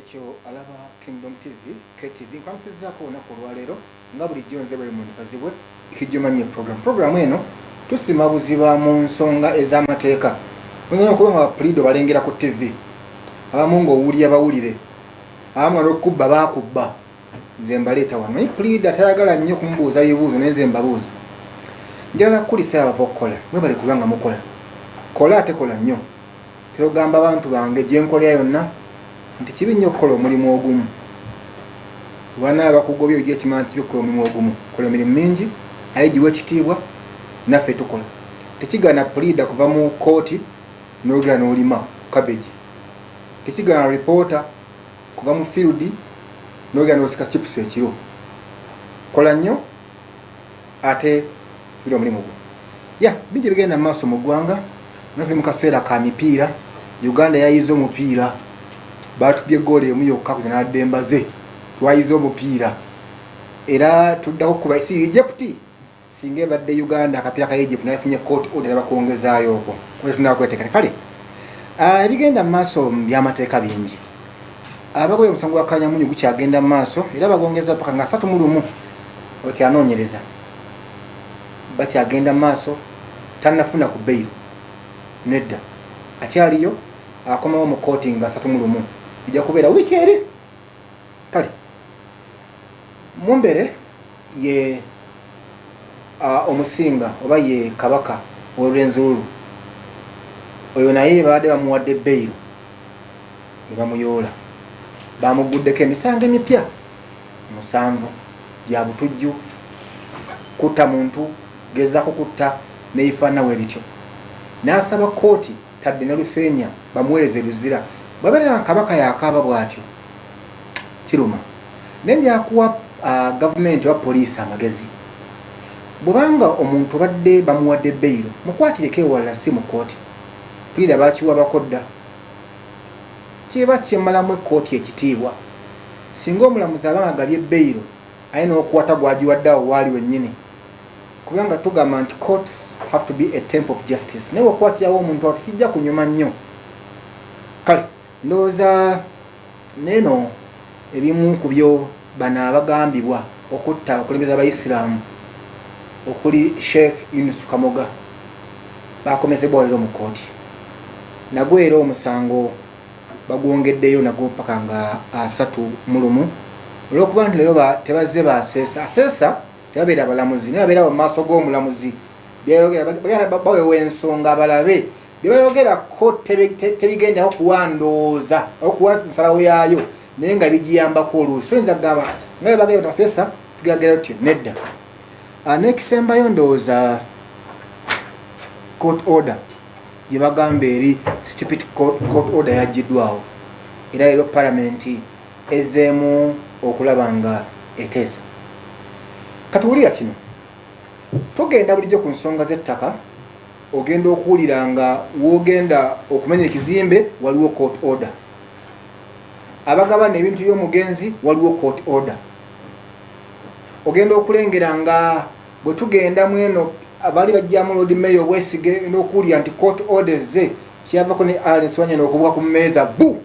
ekyo alaba Kingdom TV KTV nkamusizaako olunaku olwaleero nga bulijjo nze bwe munkazibwe ikijjumanye program eno tusima buziba mu nsonga ez'amateeka oyinza okuba nga bapulido balengera ku TV abamu ng'owulira bawulire abamu n'okubba baakubba nze mbaleeta wano naye pulido atayagala nnyo kumubuuza bibuuzo naye nze mbabuuza njagala kukulisa abava okukola mwebale kubanga mukola kola ate kola nnyo kirogamba abantu bange gye nkolera yonna nti kibi nnyo okukola omulimu ogumu bana abakugobya ogiye kimanya nti bikola omulimu ogumu kola emirimu mingi aye giwa ekitiibwa naffe tukola tekigaana puliida kuva mu kooti n'ogera n'olima kabeji tekigaana ripoota kuva mu field n'ogera n'osika chipusi ekiro kola nnyo ate biri omulimu gwo bingi bigenda mu maaso mu ggwanga tuli mu kaseera ka mipiira Uganda yayize omupiira batubye goal emu yokka kuzana Dembaze twayize omupiira era tuddako kuba si Egypt singa ebadde Uganda akapiira ka Egypt nafunye court order bakongezaayo okwo tunaa kweteekera kale ebigenda mu maaso by'amateeka bingi abagoye omusango wa Kanyamunyu gukyagenda mu maaso era bagongeza paka nga 3 oti anoonyereza bakyagenda mu maaso tannafuna ku bail nedda akyaliyo akomawo mu kooti nga 3 ijja kubeera wiiki eri kale mumbere ye omusinga oba ye kabaka olw'enzululu oyo naye baadde bamuwadde bail ne bamuyoola bamuguddeko emisango emipya 7 bya butujju kutta muntu gezaako kutta neyifaanawo bityo n'asaba kooti tadde ne lufeenya bamuweereze luzira babeera kabaka yakaaba bw'atyo kiruma naye njakuwa gavumenti oba poliisi amagezi bwebanga omuntu badde bamuwadde beyiro mukwatireko ewalala si mu kooti puliida bakiwa bakodda kiba kimalamu ekooti ekitiibwa singa omulamuzi abanga agabye beyiro aye n'okuwata gwagiwaddeawo waali wennyini kubanga tugamba nti courts have to be a temple of justice naye okwatirawo omuntu awo kijja kunyuma nnyo kale ndowooza neeno ebimu ku byo bano abagambibwa okutta abakulembeze abayisiraamu okuli Sheikh Yunus Kamoga bakomezebwa leero mu kooti nagwo era omusango bagwongeddeyo nagwo paka nga 3 olw'okuba nti leero tebazze aseesa tebabeera abalamuzi naye babeera mu maaso g'omulamuzi bawewa ensonga abalabe byebayogerako tebigendako kuwandooza okuwa nsalawo yaayo naye nga bigiyambako oluusi toyinza kugamba nga bagenda bataseesa tugagera tutyo nedda n'ekisembayo ndowooza court order gye bagamba eri stupid court order yaggiddwawo era leero palamenti ezzeemu okulaba nga eteesa katuwulira kino togenda bulijjo ku nsonga z'ettaka ogenda okuwulira nga wogenda okumenya ekizimbe waliwo court order abagabana ebintu by'omugenzi waliwo court order ogenda okulengera nga bwe tugenda mu eno abali bajjamu Lord Mayor Obwesige n'okuwulira nti court orders ze kyavako ne Allen Sewanya n'okubwa ku mmeeza bu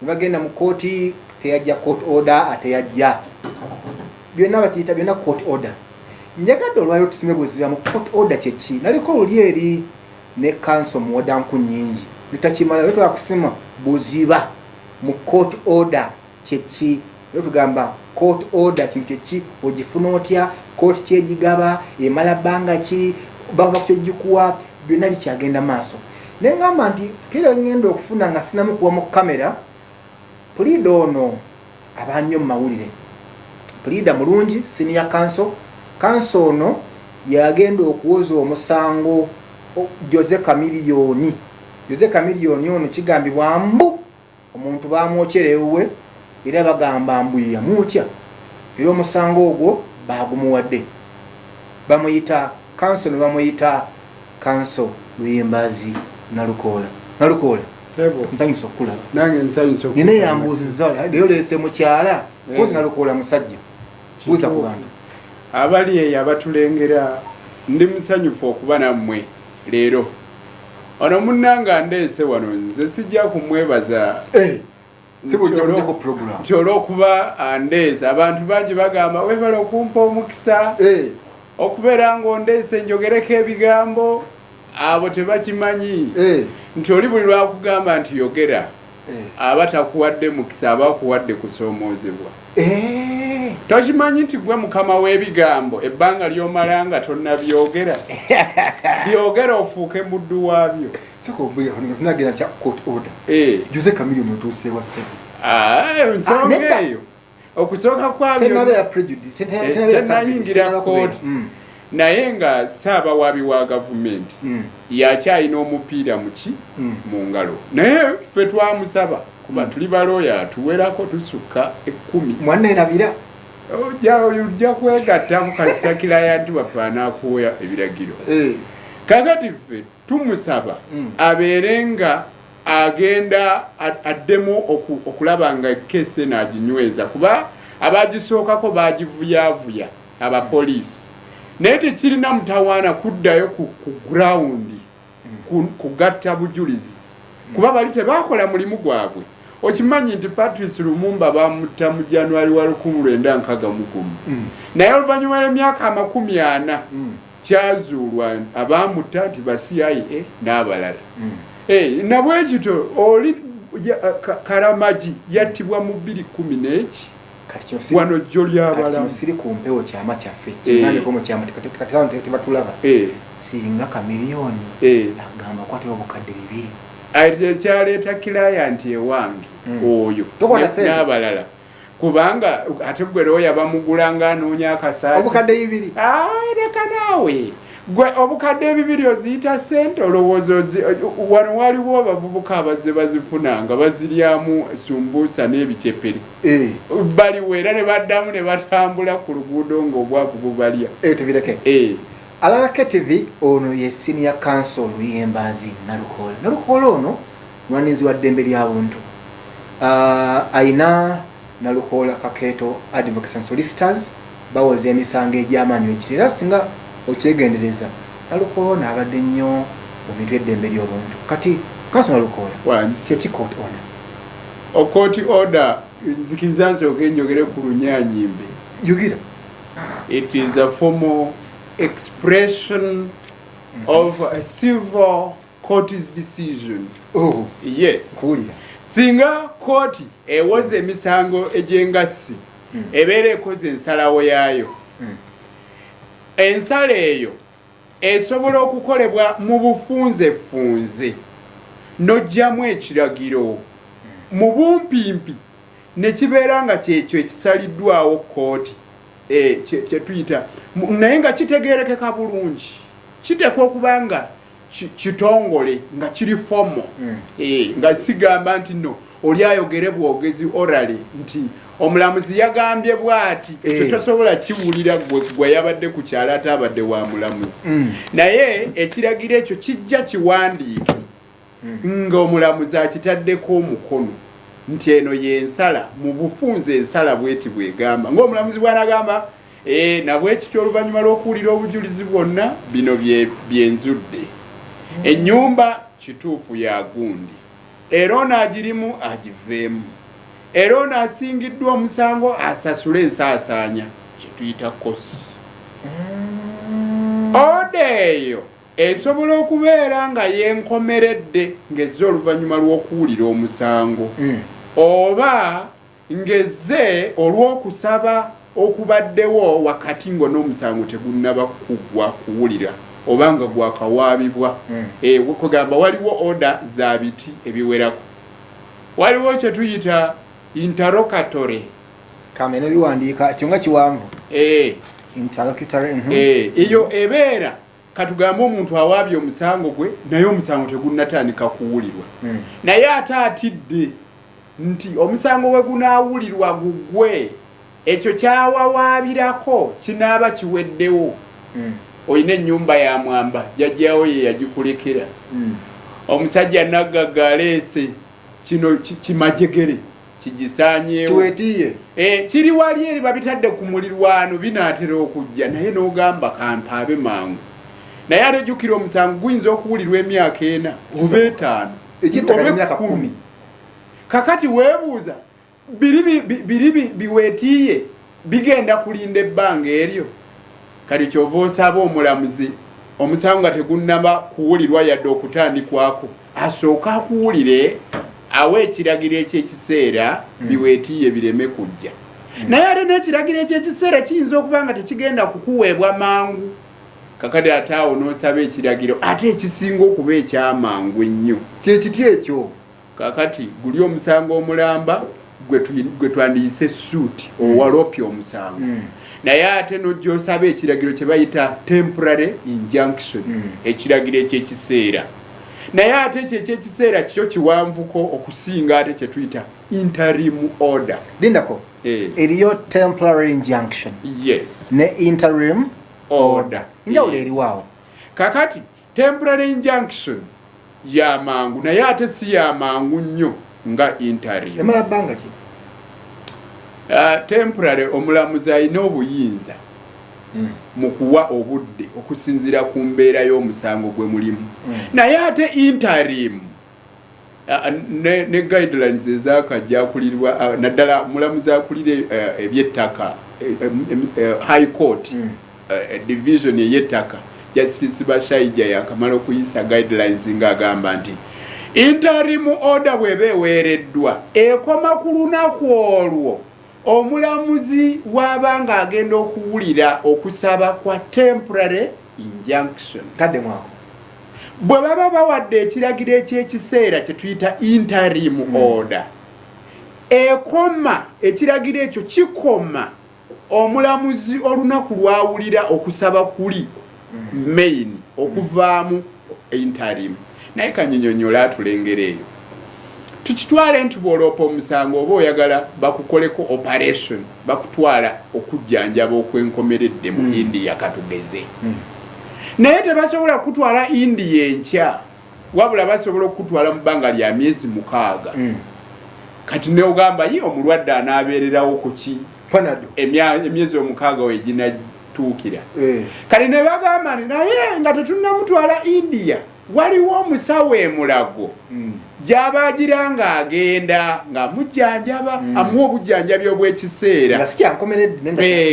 nebagenda mu kooti teyajja court order ateyajja byonna bakiyita byonna court order njagadde olwayo tusime buziba mu court order kyeki naliko luli eri ne council muwoda nku nnyingi litakimala yo twakusima buziba mu court order kyeki yo tugamba court order kintu kyeki ogifuna otya court kyegigaba emala bbanga ki bava kyegikuwa byonna bikyagenda maaso naye ngamba nti kira ngenda okufuna nga sinamu kuwa mu kamera puliida ono abannyo mu mawulire puliida mulungi senior council ono yagenda okuwoza omusango Jose Chameleone ono kigambibwa mbu omuntu bamwokyera ewuwe era bagamba mbu yamutya era omusango ogwo bagumuwadde bamuyita council ne bamuyita council Luyimbazi Nalukoola nsanyusa okulaba nange nsanyusa nina yambuuzizza leero leese mukyala kozi Nalukoola musajja buuza ku bantu abali eyo abatulengera ndi musanyufu okuba nammwe leero ono munnanga ndeese wano nze sijja kumwebaza olw'okuba andeesa abantu bangi bagamba webala okumpa omukisa okubeera ng'ondeese njogereko ebigambo abo tebakimanyi nti oli buli lwakugamba nti yogera aba takuwadde mukisa aba akuwadde kusoomoozebwa tokimanyi nti gwe mukama w'ebigambo ebbanga ly'omala nga tonnabyogera byogera ofuuke muddu waabyo nsonga eyo okusooka kwabyotenayingira kooti naye nga ssaabawaabi wa gavumenti yakyalina omupiira muki mu ngalo naye ffe twamusaba kuba tuli balooya atuwerako tusukka 10 ojja kwegatta mu kasitakira yanti waffe anaakuwa ebiragiro kakati ffe tumusaba abeere nga agenda addemu okulaba nga kese n'aginyweza kuba abagisookako bagivuyavuya abapoliisi naye tekirina mutawaana kuddayo ku gurawundi kugatta bujulizi kuba bali tebakola mulimu gwabwe okimanyi nti Patrice Lumumba bamutta mu January wa 1961 naye oluvannyuma lw'emyaka 40 kyazuulwa abamutta nti ba CIA n'abalala nabwekito oli Karamagi yattibwa mu 2010 wano jjo ly'abalamu siri ku mpewo kyama kyaffe kinandiko mu kyama tebatulaba singa kamiliyoni agamba kwatibwa obukadde 2 kyaleeta client ewange oyo n'abalala kubanga ate gwe looya bamugulanga anoonya akasaati obukadde 2 leka naawe gwe obukadde 2 oziyita sente olowooza wano waliwo abavubuka abazze bazifunanga baziryamu sumbuusa n'ebiceperi baliwo era ne baddamu ne batambula ku luguudo ng'obwavu bubalya tubireke Alabake TV ono ye senior counsel Luyembaazi Nalukoola ono mwanizi wa ddembe lya buntu aina Nalukoola Kakeeto Advocates and Solicitors bawoze emisango egy'amaanyi ekitera singa okyegendereza Nalukoola abadde nnyo mu bintu eddembe ly'obuntu kati counsel Nalukoola kyeki court order court order nzikiriza nsooke njogere ku Lunyaanyimbe yugira it is a formal expression of a civil court's decision. Yes. Singa court ewoze emisango egy'engassi ebeera ekoze ensalawo yaayo ensala eyo esobola okukolebwa mu bufunzefunze n'ojjamu ekiragiro mu bumpimpi ne kibeera nga kyekyo ekisaliddwawo kooti kyetuyita naye nga kitegeerekeka bulungi kitekwa okuba nga kitongole nga kiri fomo nga sigamba nti no oli ayogere bwogezi orale nti omulamuzi yagambye bw'ati ekyo tosobola kiwulira gwe yabadde ku kyalo ate abadde wa mulamuzi naye ekiragiro ekyo kijja kiwandiike ng'omulamuzi akitaddeko omukono nti eno yensala mu bufunze ensala bweti bwegamba ng'omulamuzi bw'anagamba nabwekityo oluvannyuma lw'okuwulira obujulizi bwonna bino byenzudde ennyumba kituufu ya gundi era ono agirimu agiveemu era ono asingiddwa omusango asasule ensaasaanya kituyita kosi oda eyo esobola okubeera nga yenkomeredde ng'ezze oluvannyuma lw'okuwulira omusango oba ng'ezze olw'okusaba okubaddewo wakati ngo n'omusango tegunnaba kuggwa kuwulira oba nga gwakawaabibwa kugamba waliwo oda za biti ebiwerako waliwo kye tuyita interrogatory kamene biwandiika ekyo nga kiwanvu interlocutory eyo ebeera katugambe omuntu awaabye omusango gwe naye omusango tegunnatandika kuwulirwa naye ate atidde nti omusango we gunaawulirwa gugwe ekyo kyawawaabirako kinaaba kiweddewo olina ennyumba ya mwamba jjajjaawo ye yagikulekera omusajja naggaga aleese kino kimajegere kigisaanyeewo kiri wali eri babitadde ku mulirwano binaatera okujja naye n'ogamba kampaabe mangu naye ate jjukira omusango guyinza okuwulirwa emyaka 4 oba 5 oba 10 kakati weebuuza biri biweetiye bigenda kulinda ebbanga eryo kati kyova osaba omulamuzi omusango nga tegunnaba kuwulirwa yadde okutandikwako asooka akuwulire awa ekiragiro ekyekiseera biweetiye bireme kujja naye ate n'ekiragiro ekyekiseera kiyinza okuba nga tekigenda kukuweebwa mangu kakati ate awo n'osaba ekiragiro ate ekisinga okuba ekyamangu ennyo kyekiti ekyo kakati guli omusango omulamba gwe twandiyise suuti owalopya omusango naye ate n'ojja osaba ekiragiro kye bayita temporary injunction ekiragiro ekyekiseera naye ate ekyo ekyekiseera kyo kiwanvuko okusinga ate kye tuyita interim order. Lindako eriyo temporary injunction yes ne interim order njawulo eriwaawo kakati temporary injunction yamangu naye ate si yamangu nnyo nga interim. Emala bbanga ki? Temporary omulamuzi alina obuyinza mu kuwa obudde okusinziira ku mbeera y'omusango gwe mulimu naye ate interim ne guidelines ezakajjakulirwa naddala mulamuzi akulire ebyettaka high court division ey'ettaka Justice Bashayija yakamala okuyisa guidelines ng'agamba nti interim order bw'eba eweereddwa ekoma ku lunaku olwo omulamuzi w'abanga agenda okuwulira okusaba kwa temporary injunction. Kadde mwako bwe baba bawadde ekiragiro ekyekiseera kye tuyita interim order ekoma ekiragiro ekyo kikoma omulamuzi olunaku lwawulira okusaba kuli main okuvaamu interim naye kanyinyonyola atulengera eyo tukitwale nti bw'oloopa omusango oba oyagala bakukoleko operation bakutwala okujjanjaba okwenkomeredde mu India katugeze naye tebasobola kutwala India enkya wabula basobola okutwala mu bbanga lya myezi 6 kati ne ogamba ye omulwadde anaabeererawo ku ki panado emyezi 6 weginatuukira kati ne bagamba naye nga tetunnamutwala India waliwo omusawo emulago gy'abaagira ng'agenda ng'amujjanjaba amuwa obujjanjabi obw'ekiseera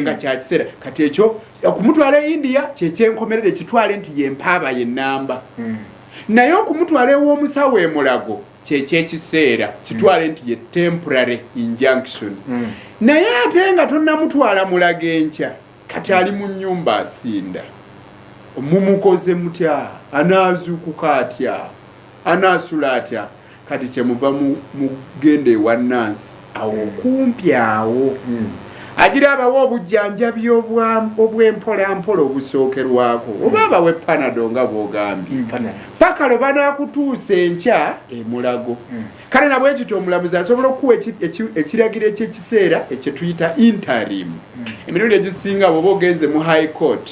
nga kya kiseera kati ekyo okumutwala India kyekyenkomerere kitwale nti yempaaba yennamba naye okumutwala ew'omusawo emulago kyekyekiseera kitwale nti ye temporary injunction naye ate nga tonnamutwala mulago enkya kati ali mu nnyumba asinda mumukoze mutya anaazuukuka atya anaasula atya kati kyemuva mugende ewa Nansi awo kumpi awo agira abawa obujjanjabi obw'empolampola obusookerwako oba abawe panado nga bw'ogambye paka lwe banaakutuusa enkya emulago kale nabwe ekityo omulamuzi asobola okuwa ekiragiro ekyekiseera ekyo tuyita interim emirundi egisinga bw'oba ogenze mu high court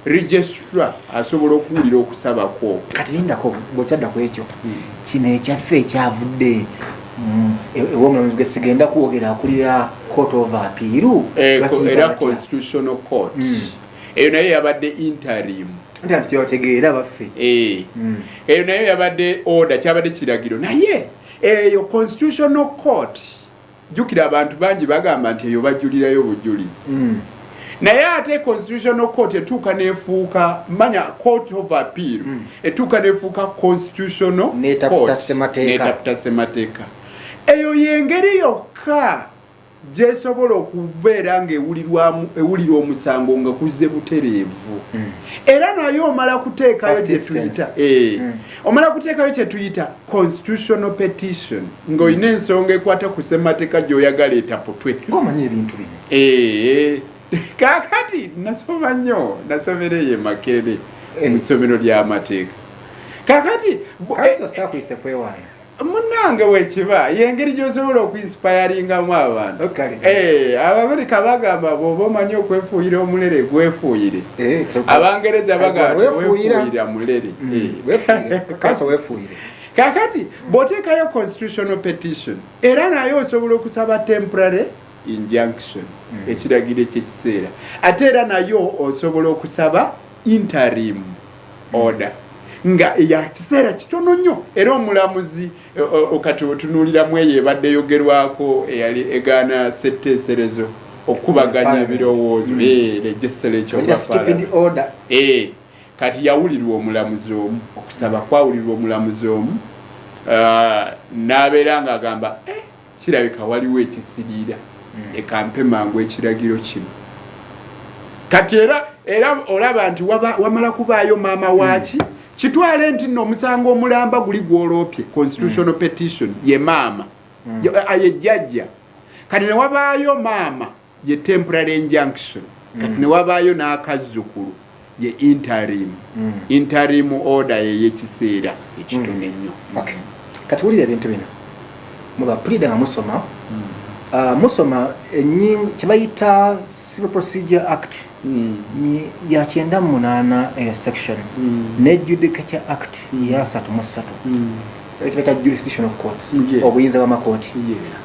registrar asobola okuwulira okusaba kwo kati lindako bw'okyadda ku ekyo kino ekyaffe ekyavudde ew'omulamuzi gwe sigenda kwogera akulira court of appeal era constitutional court eyo naye yabadde interim nti kyebategeera baffe eyo naye yabadde order kyabadde kiragiro naye eyo constitutional court jjukira abantu bangi bagamba nti eyo bajulirayo bujulizi naye ate constitutional court etuuka nefuuka manya court of appeal etuuka nefuuka constitutional court netaputa ssemateeka eyo yengeri yokka gyesobola okubeera ng'ewulira omusango nga kuzze butereevu era naye omala kuteekayo kyetuyita omala kuteekayo kyetuyita constitutional petition ng'olina ensonga ekwata ku ssemateeka gy'oyagala etaputwe ng'omanyi ebintu bino kakati nasoma nnyo nasomereyo Makerere mu ssomero ly'amateeka kakati sakwise kwewaana munange wekiba yengeri gy'osobola okuinspiringamu abantu Abamerika bagamba bw'oba omanyi okwefuuyira omulere gwefuuyire Abangereza bagamba wefuuyira mulere kakati bw'oteekayo constitutional petition era naye osobola okusaba temporary injunction ekiragiro ekyekiseera ate era nayo osobola okusaba interim order nga ya kiseera kitono nnyo era omulamuzi kati otunuuliramu eyo ebadde yogerwako eyali egaana setteeserezo okubaganya ebirowoozo legisera ekyokwafala kati yawulirwa omulamuzi omu okusaba kwawulirwa omulamuzi omu n'abeera ng'agamba kirabika waliwo ekisiriira ekampe mangu ekiragiro kino kati era olaba nti wamala kubaayo maama waaki kitwale nti nno omusango omulamba guli gwoloopye constitutional petition ye maama ye jjajja kati ne wabaayo maama ye temporary injunction kati ne wabaayo n'akazzukulu ye interim order yeyekiseera ekitono ennyo kati wulira ebintu bino mubapulida nga musoma musoma kyebayita Civil Procedure Act ya 98 section ne Judicature Act ya 33 ekibeta jurisdiction of courts obuyinza bw'amakooti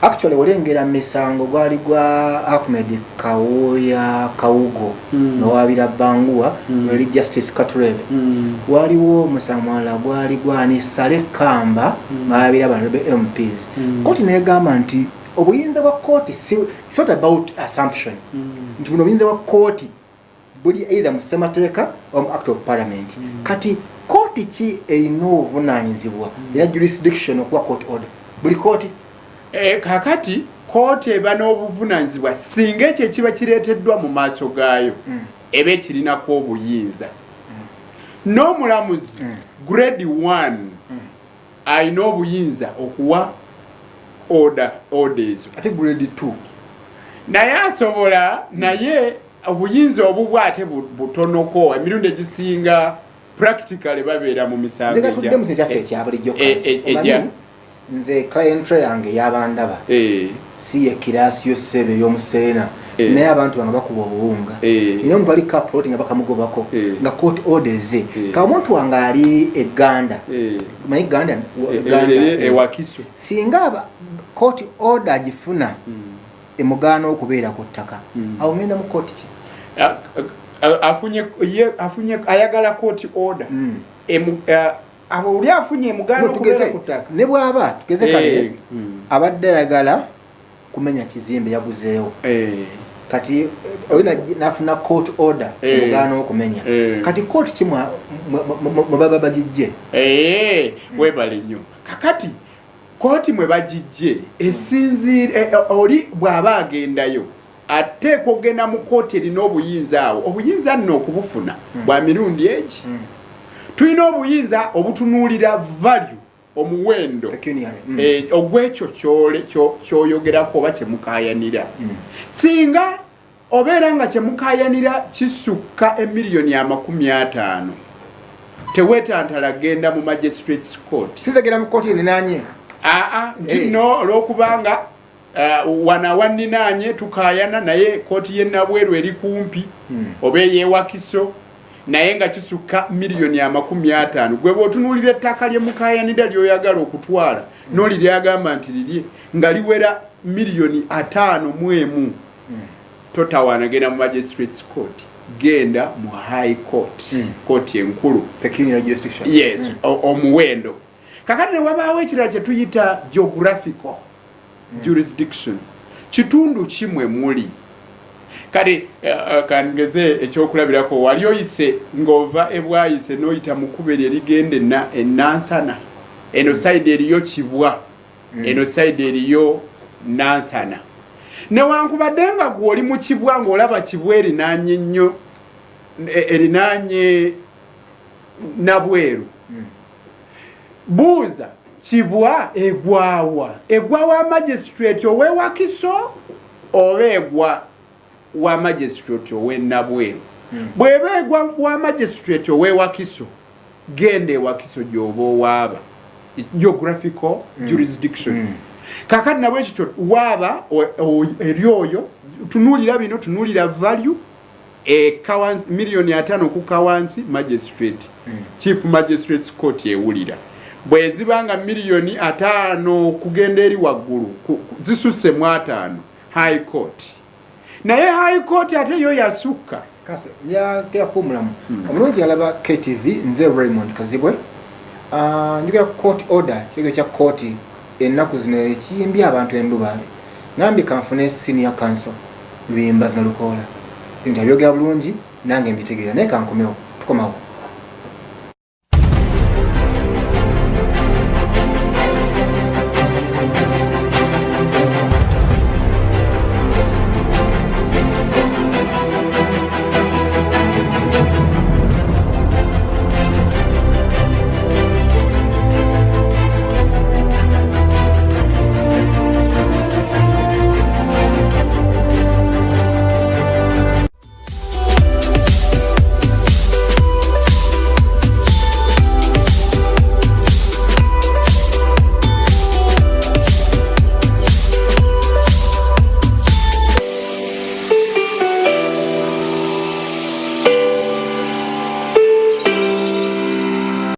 actually olengera misango gwali gwa Ahmed Kawoya Kawugo n'owabira Banguwa wali Justice Katurebe waliwo musamwala gwali gwani Sale Kamba n'owabira abantu be MPs kooti negamba nti obuyinza bwa kooti it's not about assumption nti buno obuyinza bwa kooti buli either mu ssemateeka or mu act of parliament kati kooti ki erina obuvunaanyizibwa era jurisdiction okuwa court order buli kooti kakati kooti eba n'obuvunaanyizibwa singa ekyo ekiba kireeteddwa mu maaso gaayo eba ekirinako obuyinza n'omulamuzi grade 1 alina obuyinza okuwa order ezo ate grade 2 naye asobola naye obuyinza obubwate butonoko emirundi egisinga practically babeera mu misango nze clientele yange yabandaba si ekirasi yosebe y'omuseena naye abantu bano bakuba obuwunga naye omuntu ali kaploti nga bakamugobako nga court orders ka omuntu wange ali eganda manyi ganda ewakiso singa court order agifuna emugaana okubeera ku ttaka awo ngenda mu court ki afunye ayagala court order oli afunye emugaana okubeera ku ttaka ne bw'aba tugeze kale abadde ayagala kumenya kizimbe yaguzeewo kati olina nafuna court order emugaana okumenya kati court kimwe baba bagijje webale nnyo kakati kooti mwe bagijje esinziire oli bw'aba agendayo ateekwa okugenda mu kooti erina obuyinza awo obuyinza nno okubufuna bwa mirundi egi tulina obuyinza obutunuulira value omuwendo ogw'ekyo kyoyogerako oba kyemukaayanira singa obeera nga kyemukaayanira kisukka $50,000 teweetantala genda mu magistrates court sizagenda mu kooti eninaanye nno olwokubanga wanawaninaanye tukaayana naye kooti y'ennabweru eri kumpi oba eyeewakiso naye nga kisukka $50,000 gwe bw'otunuulira ettaka lyemukaayanira lyoyagala okutwala n'oliryagamba nti lirye nga liwera $5,000,000 totawaana genda mu magistrates court genda mu high court kooti enkulu pecuniary jurisdiction yes omuwendo kakati ne wabaawo ekirala kye tuyita geographical jurisdiction kitundu kimwe muli kati kangeze ekyokulabirako wali oyise ng'ova ebwayise n'oyita mu kkubo eryo erigenda enansana eno side eriyo Kibwa eno side eriyo Nansana newankubadde nga gw'oli mu Kibwa ng'olaba Kibwa erinaanye nnyo erinaanye Nabweru buuza Kibwa egwawa magistrate ow'ewakiso oba egwa wa magistrate ow'e-Nabweru bw'eba egwa wa magistrate ow'ewakiso genda ewakiso gy'oba owaaba geographical jurisdiction kakati nabwe ekityo waaba eri oyo tunuulira bino tunuulira value kawansi $5,000,000 ku kawansi magistrate chief magistrates court ewulira bwe zibanga $5,000,000 kugenda eri waggulu zisusse mu 5 high court naye high court ate yo yasukka kase ya kumulamu omulungi alaba KTV nze Raymond Kazibwe njogera court order kigero kya court ennaku zino ekiyimbye abantu endubaale ngambye kanfune senior council lwimba zina lukoola ebintu abyogera bulungi nange mbitegeera naye kankomewo tukomawo